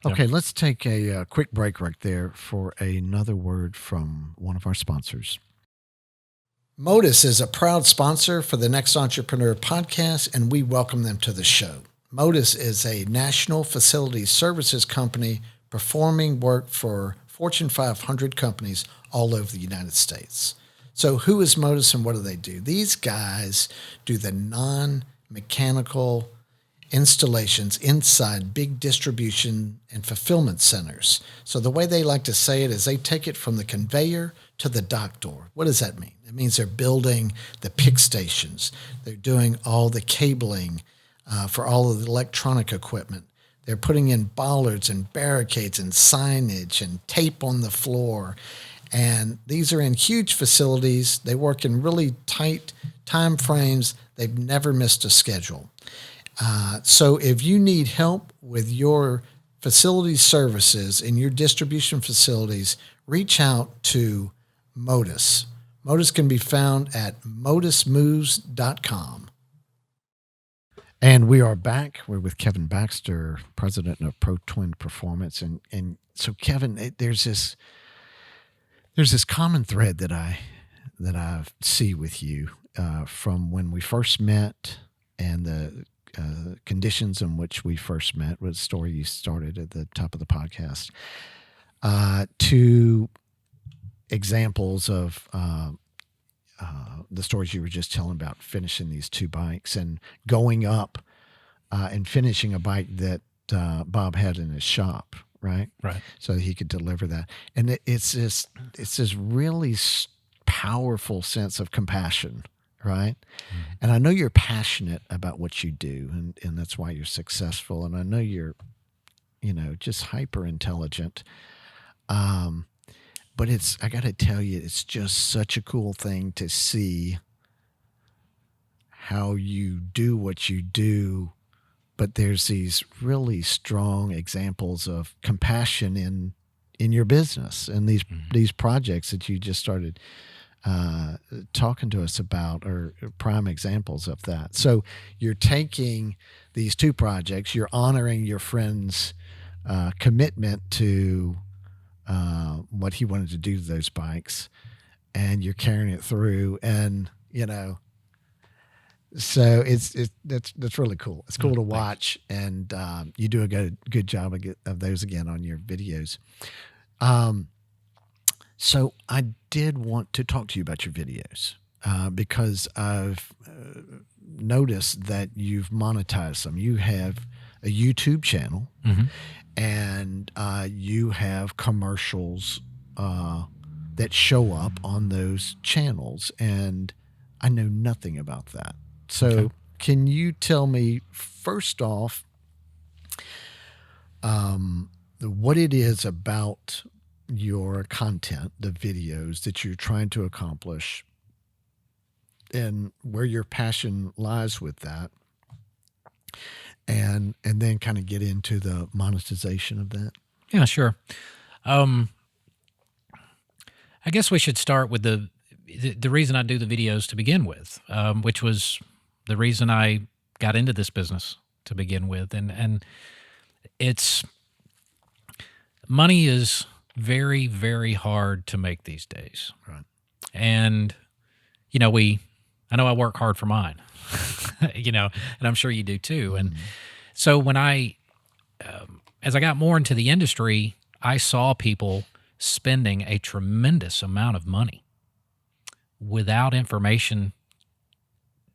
Yeah. Okay, let's take a quick break right there for another word from one of our sponsors. Motus is a proud sponsor for the Next Entrepreneur podcast, and we welcome them to the show. Motus is a national facility services company performing work for Fortune 500 companies all over the United States. So who is Motus and what do they do? These guys do the non-mechanical installations inside big distribution and fulfillment centers. So the way they like to say it is they take it from the conveyor to the dock door. What does that mean? It means they're building the pick stations. They're doing all the cabling for all of the electronic equipment. They're putting in bollards and barricades and signage and tape on the floor. And these are in huge facilities. They work in really tight time frames. They've never missed a schedule. So if you need help with your facility services in your distribution facilities, reach out to Motus. Motus can be found at motusmoves.com. And we are back. We're with Kevin Baxter, president of Pro Twin Performance. And so, Kevin, there's this common thread that I see with you from when we first met and the conditions in which we first met, was a story you started at the top of the podcast, to examples of the stories you were just telling about finishing these two bikes and going up and finishing a bike that Bob had in his shop, right? Right. So that he could deliver that. And it's this really powerful sense of compassion, right? Mm-hmm. And I know you're passionate about what you do, and that's why you're successful. And I know you're, just hyper intelligent. But I got to tell you, it's just such a cool thing to see how you do what you do. But there's these really strong examples of compassion in your business and these projects that you just started talking to us about are prime examples of that. So you're taking these two projects, you're honoring your friend's commitment to what he wanted to do to those bikes, and you're carrying it through, and so that's really cool. It's cool to watch, and you do a good job of those again on your videos. So I did want to talk to you about your videos because I've noticed that you've monetized them. You have a YouTube channel, mm-hmm. and you have commercials that show up on those channels, and I know nothing about that. So Can you tell me, first off, what it is about your content, the videos that you're trying to accomplish, and where your passion lies with that, and then kind of get into the monetization of that? Yeah, sure. I guess we should start with the reason I do the videos to begin with, which was the reason I got into this business to begin with. And it's, money is very, very hard to make these days. Right. And, I know I work hard for mine, and I'm sure you do too. And so when as I got more into the industry, I saw people spending a tremendous amount of money without information.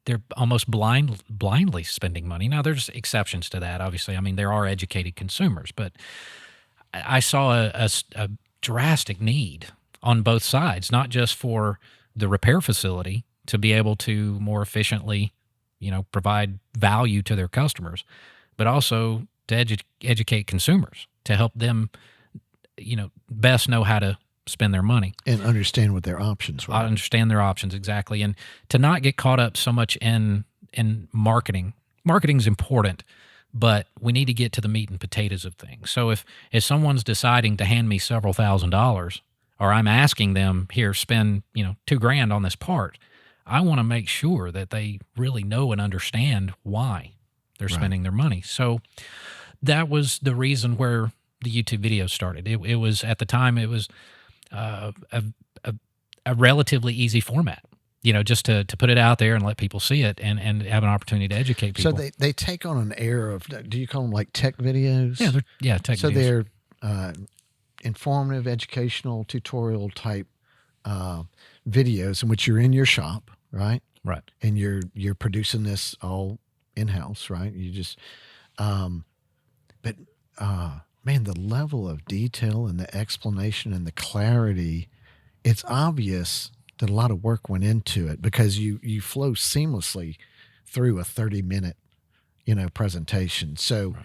They're almost blindly spending money. Now, there's exceptions to that, obviously. I mean, there are educated consumers, but I saw a drastic need on both sides, not just for the repair facility to be able to more efficiently, provide value to their customers, but also to educate consumers to help them, best know how to spend their money and understand what their options were. Understand their options, exactly, and to not get caught up so much in marketing. Marketing's important, but we need to get to the meat and potatoes of things. So if someone's deciding to hand me several $1,000s, or I'm asking them, here, spend $2,000 on this part, I want to make sure that they really know and understand why they're spending their money. So that was the reason where the YouTube video started. It was, at the time, it was a relatively easy format, just to put it out there and let people see it and have an opportunity to educate people. So they take on an air of, do you call them like tech videos? Yeah, tech videos. So they're informative, educational, tutorial type videos in which you're in your shop, right? Right. And you're producing this all in-house, right? You just, but man, the level of detail and the explanation and the clarity, it's obvious that a lot of work went into it because you flow seamlessly through a 30-minute, presentation. So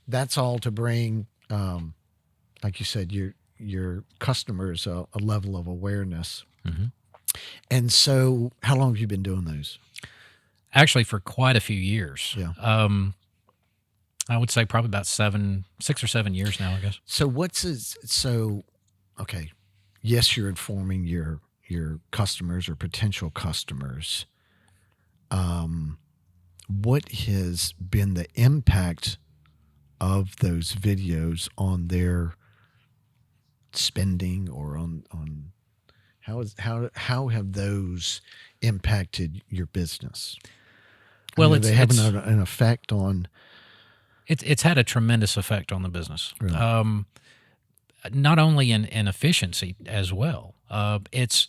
that's all to bring, like you said, your customers a level of awareness. Mm-hmm. And so how long have you been doing those? Actually, for quite a few years. Yeah. I would say probably about 6 or 7 years now, I guess. So okay, yes, you're informing your customers or potential customers. What has been the impact of those videos on their spending, or on how have those impacted your business? Well, they have an effect on. It's had a tremendous effect on the business. Really? Not only in efficiency as well. It's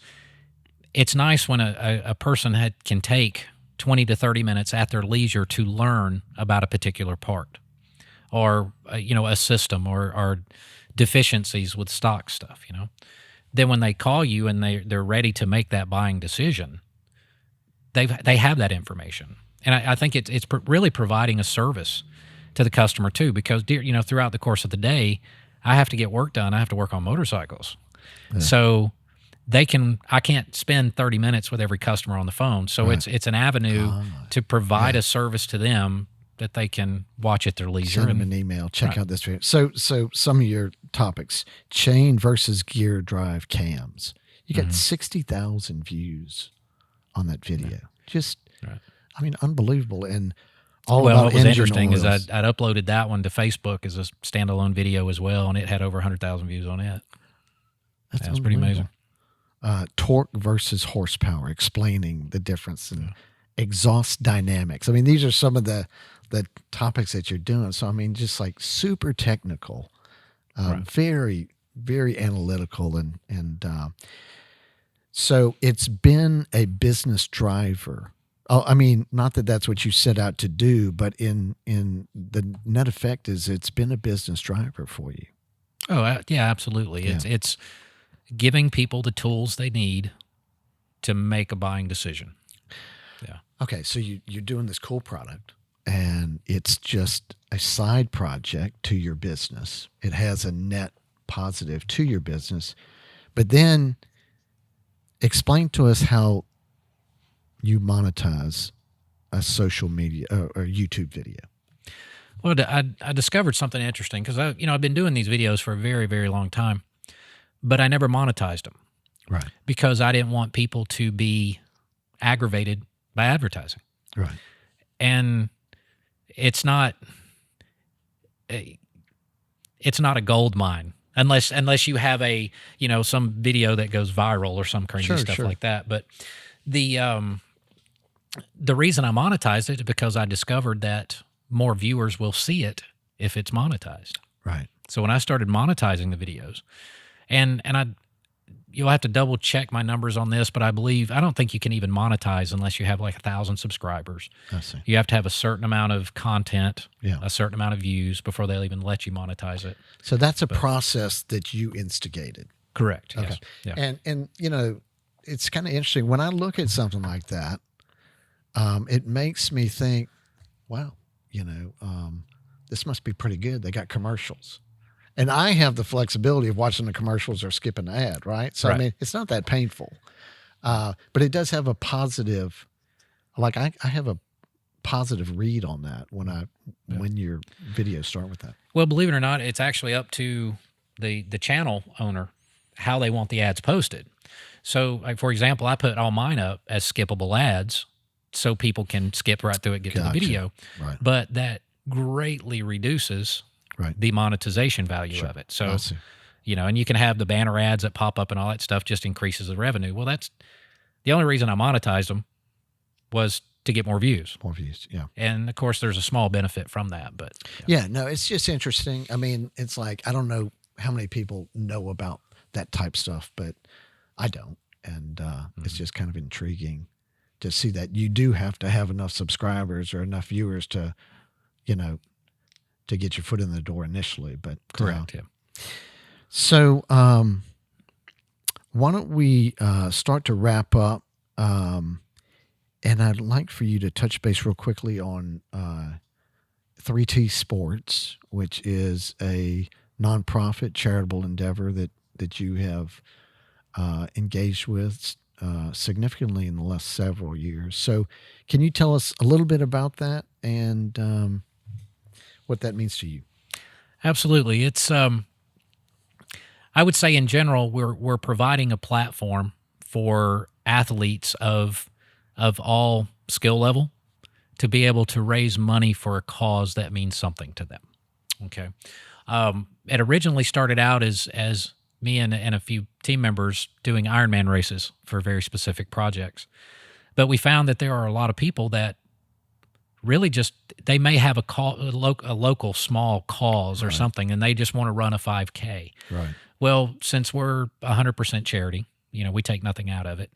nice when a person can take 20 to 30 minutes at their leisure to learn about a particular part, or a system, or deficiencies with stock stuff. Then when they call you and they're ready to make that buying decision, they have that information, and I think it's really providing a service to the customer too, because throughout the course of the day, I have to get work done. I have to work on motorcycles, so I can't spend 30 minutes with every customer on the phone. So it's an avenue to provide a service to them that they can watch at their leisure. Send them an email. Check out this video. So some of your topics: chain versus gear drive cams. You got 60,000 views on that video. Just, I mean, unbelievable. And what was interesting is I'd uploaded that one to Facebook as a standalone video as well, and it had over 100,000 views on it. That was pretty amazing. Torque versus horsepower, explaining the difference in exhaust dynamics. I mean, these are some of the topics that you're doing. So, I mean, just like super technical, very, very analytical. And so it's been a business driver. Oh, I mean, not that that's what you set out to do, but in the net effect is it's been a business driver for you. Oh, yeah, absolutely. Yeah. It's giving people the tools they need to make a buying decision. Yeah. Okay, so you're doing this cool product, and it's just a side project to your business. It has a net positive to your business, but then explain to us how you monetize a social media or YouTube video. Well, I discovered something interesting because I've been doing these videos for a very, very long time, but I never monetized them. Right. Because I didn't want people to be aggravated by advertising. Right. And it's not a gold mine unless you have some video that goes viral or some crazy stuff like that. But the reason I monetized it is because I discovered that more viewers will see it if it's monetized. Right. So when I started monetizing the videos, and you'll have to double check my numbers on this, but I don't think you can even monetize unless you have like 1,000 subscribers. I see. You have to have a certain amount of content, Yeah. a certain amount of views before they'll even let you monetize it. So that's a process that you instigated. Correct. Okay. Yes. Yeah. And it's kind of interesting when I look at something like that. It makes me think, wow, this must be pretty good. They got commercials. And I have the flexibility of watching the commercials or skipping the ad, right? So, I mean, it's not that painful. But it does have a positive, like I have a positive read on that when your videos start with that. Well, believe it or not, it's actually up to the channel owner how they want the ads posted. So, like, for example, I put all mine up as skippable ads so people can skip right through it, get to the video. Right. But that greatly reduces Right. the monetization value of it. So, and you can have the banner ads that pop up and all that stuff just increases the revenue. Well, that's the only reason I monetized them was to get more views. More views, yeah. And of course, there's a small benefit from that, but no, it's just interesting. I mean, it's like I don't know how many people know about that type stuff, but I don't, and it's just kind of intriguing to see that you do have to have enough subscribers or enough viewers to, to get your foot in the door initially. But correct, yeah. So, why don't we start to wrap up? And I'd like for you to touch base real quickly on 3T Sports, which is a nonprofit charitable endeavor that you have engaged with significantly in the last several years. So can you tell us a little bit about that and what that means to you? Absolutely. It's I would say in general, we're providing a platform for athletes of all skill level to be able to raise money for a cause that means something to them. Okay. It originally started out as me and a few team members doing Ironman races for very specific projects. But we found that there are a lot of people that really just, they may have a local small cause or something, and they just want to run a 5K. Right. Well, since we're 100% charity, we take nothing out of it.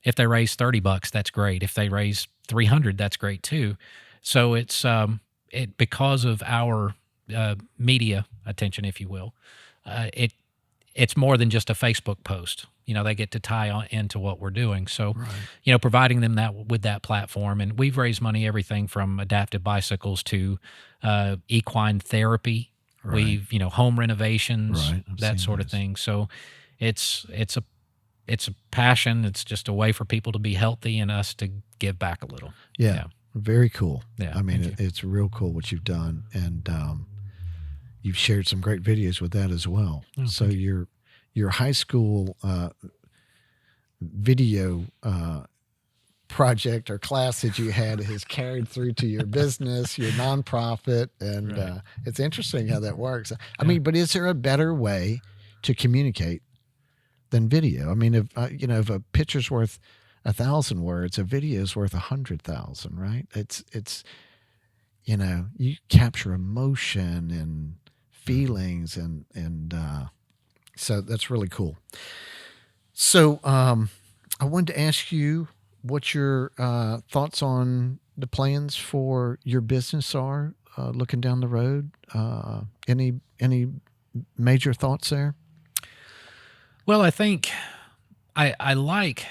If they raise $30, that's great. If they raise $300, that's great too. So it's because of our media attention, if you will, it's more than just a Facebook post. They get to tie into what we're doing. So, providing them with that platform, and we've raised money everything from adaptive bicycles to equine therapy. Right. We've home renovations, that sort of this. thing. So, it's a passion. It's just a way for people to be healthy and us to give back a little. Yeah. Very cool. Yeah. I mean, it's real cool what you've done, and you've shared some great videos with that as well. Oh, so your high school video project or class that you had has carried through to your business, your nonprofit, and it's interesting how that works. I mean, but is there a better way to communicate than video? I mean, if a picture's worth 1,000 words, a video is worth 100,000, right? It's you capture emotion and feelings and so that's really cool. So I wanted to ask you what your thoughts on the plans for your business are looking down the road. Any major thoughts there? Well, I think I like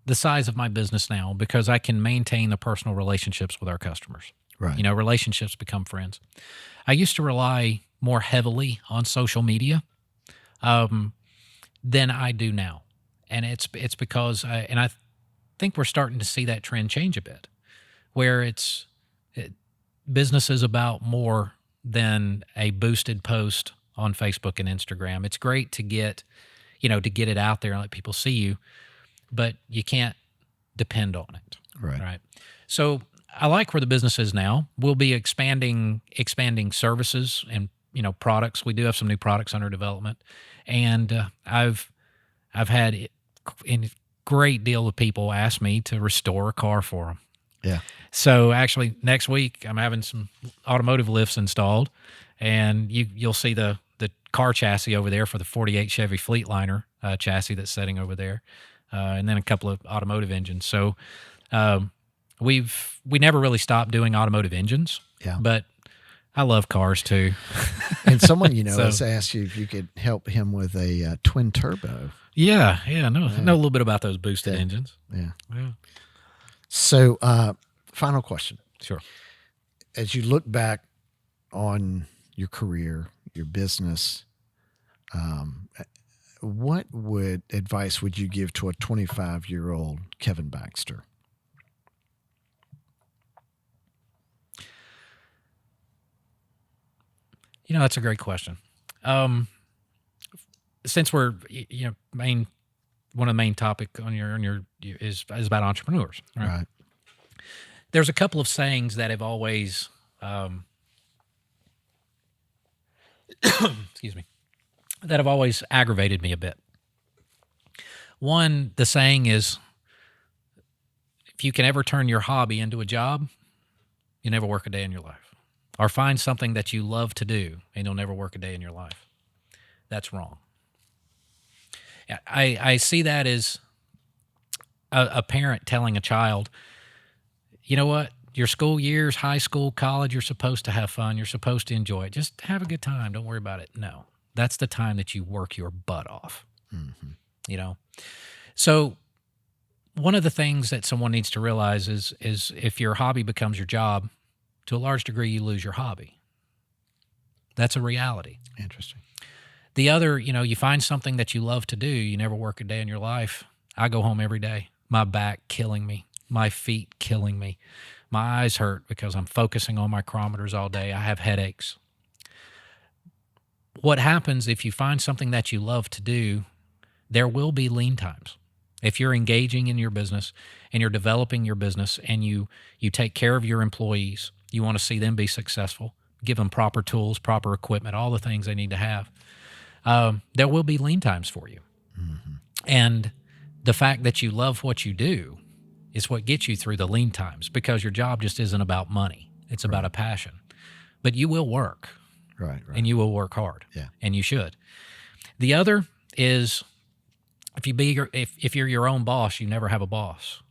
the size of my business now because I can maintain the personal relationships with our customers. Right. Relationships become friends. I used to rely more heavily on social media than I do now. And it's because I think we're starting to see that trend change a bit, where business is about more than a boosted post on Facebook and Instagram. It's great to get it out there and let people see you, but you can't depend on it. Right. So I like where the business is now. We'll be expanding services and products. We do have some new products under development, and I've had a great deal of people ask me to restore a car for them. Yeah. So actually, next week I'm having some automotive lifts installed, and you'll see the car chassis over there for the 48 Chevy Fleetliner chassis that's sitting over there, and then a couple of automotive engines. So we never really stopped doing automotive engines. Yeah. But I love cars too. And someone has asked you if you could help him with a twin turbo. Yeah. Know a little bit about those boosted engines. Yeah. So, final question. Sure. As you look back on your career, your business, what advice would you give to a 25-year-old Kevin Baxter? That's a great question. Since we're one of the main topic on your is about entrepreneurs, right? Right. There's a couple of sayings that have always excuse me, that have always aggravated me a bit. One, the saying is, if you can ever turn your hobby into a job, you never work a day in your life. Or find something that you love to do and you'll never work a day in your life. That's wrong. I see that as a parent telling a child, you know what, your school years, high school, college, you're supposed to have fun. You're supposed to enjoy it. Just have a good time. Don't worry about it. No, that's the time that you work your butt off, you know? So one of the things that someone needs to realize is if your hobby becomes your job, to a large degree, you lose your hobby. That's a reality. Interesting. The other, you find something that you love to do. You never work a day in your life. I go home every day. My back killing me. My feet killing me. My eyes hurt because I'm focusing on micrometers all day. I have headaches. What happens if you find something that you love to do, there will be lean times. If you're engaging in your business and you're developing your business and you take care of your employees, you want to see them be successful, give them proper tools, proper equipment, all the things they need to have, there will be lean times for you. Mm-hmm. And the fact that you love what you do is what gets you through the lean times, because your job just isn't about money. It's about a passion. But you will work. Right. And you will work hard. Yeah. And you should. The other is, if you're your own boss, you never have a boss.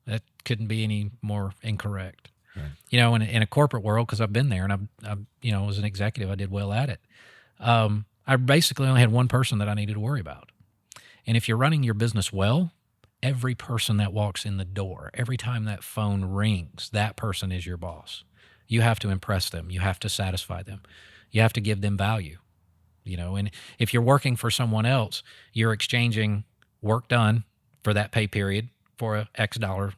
That couldn't be any more incorrect. Right. In a corporate world, because I've been there and I'm as an executive, I did well at it. I basically only had one person that I needed to worry about. And if you're running your business well, every person that walks in the door, every time that phone rings, that person is your boss. You have to impress them. You have to satisfy them. You have to give them value. And if you're working for someone else, you're exchanging work done for that pay period for a X dollar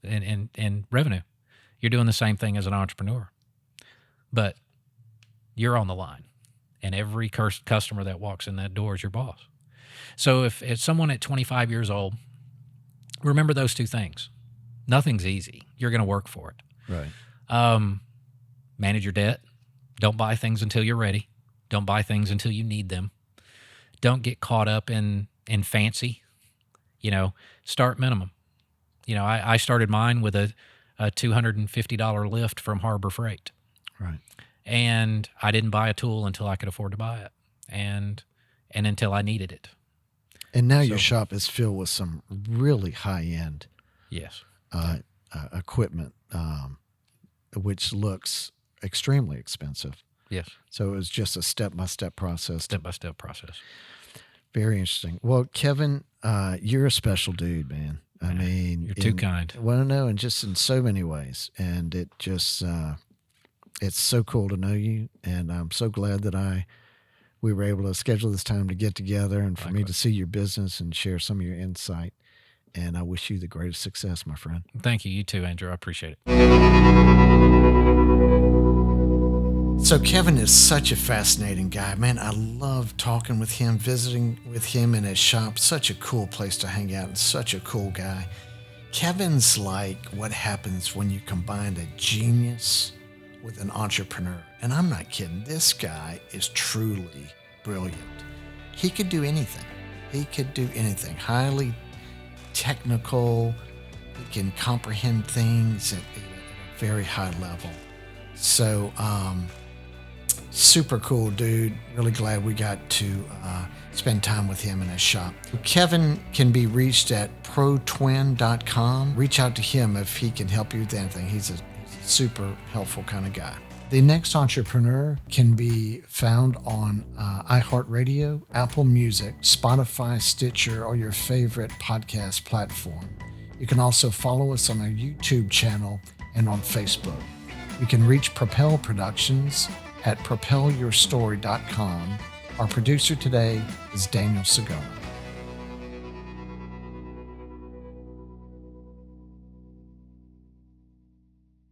in revenue. You're doing the same thing as an entrepreneur, but you're on the line, and every customer that walks in that door is your boss. So if it's someone at 25 years old, remember those two things. Nothing's easy. You're going to work for it. Right. Manage your debt. Don't buy things until you're ready. Don't buy things until you need them. Don't get caught up in fancy. Start minimum. I started mine with a $250 lift from Harbor Freight. Right. And I didn't buy a tool until I could afford to buy it, and until I needed it. And now your shop is filled with some really high-end yes equipment, which looks extremely expensive. Yes. So it was just a step-by-step process. Step-by-step process. Very interesting. Well, Kevin, you're a special dude, man. I mean, you're too kind. Well, no, and just in so many ways. And it just, it's so cool to know you. And I'm so glad that we were able to schedule this time to get together and for me to see your business and share some of your insight. And I wish you the greatest success, my friend. Thank you. You too, Andrew. I appreciate it. So Kevin is such a fascinating guy, man. I love talking with him, visiting with him in his shop. Such a cool place to hang out and such a cool guy. Kevin's like what happens when you combine a genius with an entrepreneur. And I'm not kidding. This guy is truly brilliant. He could do anything. Highly technical. He can comprehend things at a very high level. So, super cool dude. Really glad we got to spend time with him in his shop. Kevin can be reached at protwin.com. Reach out to him if he can help you with anything. He's a super helpful kind of guy. The Next Entrepreneur can be found on iHeartRadio, Apple Music, Spotify, Stitcher, or your favorite podcast platform. You can also follow us on our YouTube channel and on Facebook. You can reach Propel Productions at propelyourstory.com. Our producer today is Daniel Segona.